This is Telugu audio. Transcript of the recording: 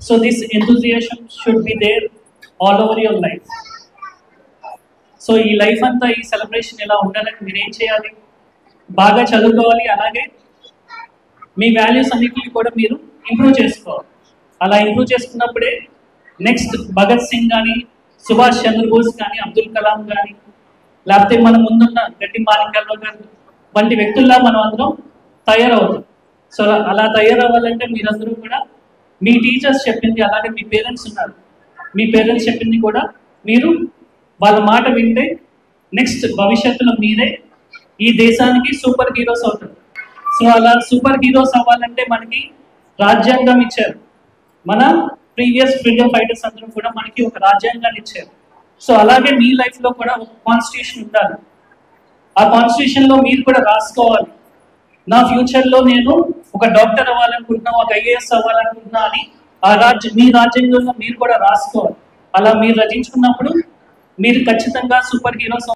So this enthusiasm should be there all over your life. So ఈ లైఫ్ అంతా ఈ సెలబ్రేషన్ ఇలా ఉండాలని మీరు ఏం చేయాలి? బాగా చదువుకోవాలి, అలాగే మీ వాల్యూస్ అన్నిటిని కూడా మీరు ఇంప్రూవ్ చేసుకోవాలి. అలా ఇంప్రూవ్ చేసుకున్నప్పుడే నెక్స్ట్ భగత్ సింగ్ కానీ, సుభాష్ చంద్రబోస్ కానీ, అబ్దుల్ కలాం కానీ, లేకపోతే మన ముందున్న గడ్డి మాణిక్యాలరావు గారు వంటి వ్యక్తుల్లా మనం అందరం తయారవుతాం. సో అలా తయారవ్వాలంటే మీరందరూ కూడా మీ టీచర్స్ చెప్పింది, అలాగే మీ పేరెంట్స్ ఉన్నారు, మీ పేరెంట్స్ చెప్పింది కూడా మీరు వాళ్ళ మాట వింటే నెక్స్ట్ భవిష్యత్తులో మీరే ఈ దేశానికి సూపర్ హీరోస్ అవుతారు. సో అలా సూపర్ హీరోస్ అవ్వాలంటే మనకి రాజ్యాంగం ఇచ్చారు. మన ప్రీవియస్ ఫ్రీడమ్ ఫైటర్స్ అందరూ కూడా మనకి ఒక రాజ్యాంగాన్ని ఇచ్చారు. సో అలాగే మీ లైఫ్లో కూడా ఒక కాన్స్టిట్యూషన్ ఉండాలి. ఆ కాన్స్టిట్యూషన్లో మీరు కూడా రాసుకోవాలి, నా ఫ్యూచర్లో నేను ఒక డాక్టర్ అవ్వాలనుకుంటున్నా, ఒక ఐఏఎస్ అవ్వాలనుకుంటున్నా అని మీ రాజ్యాంగంలో మీరు కూడా రాసుకోవాలి. అలా మీరు రచించుకున్నప్పుడు మీరు ఖచ్చితంగా సూపర్ హీరోస్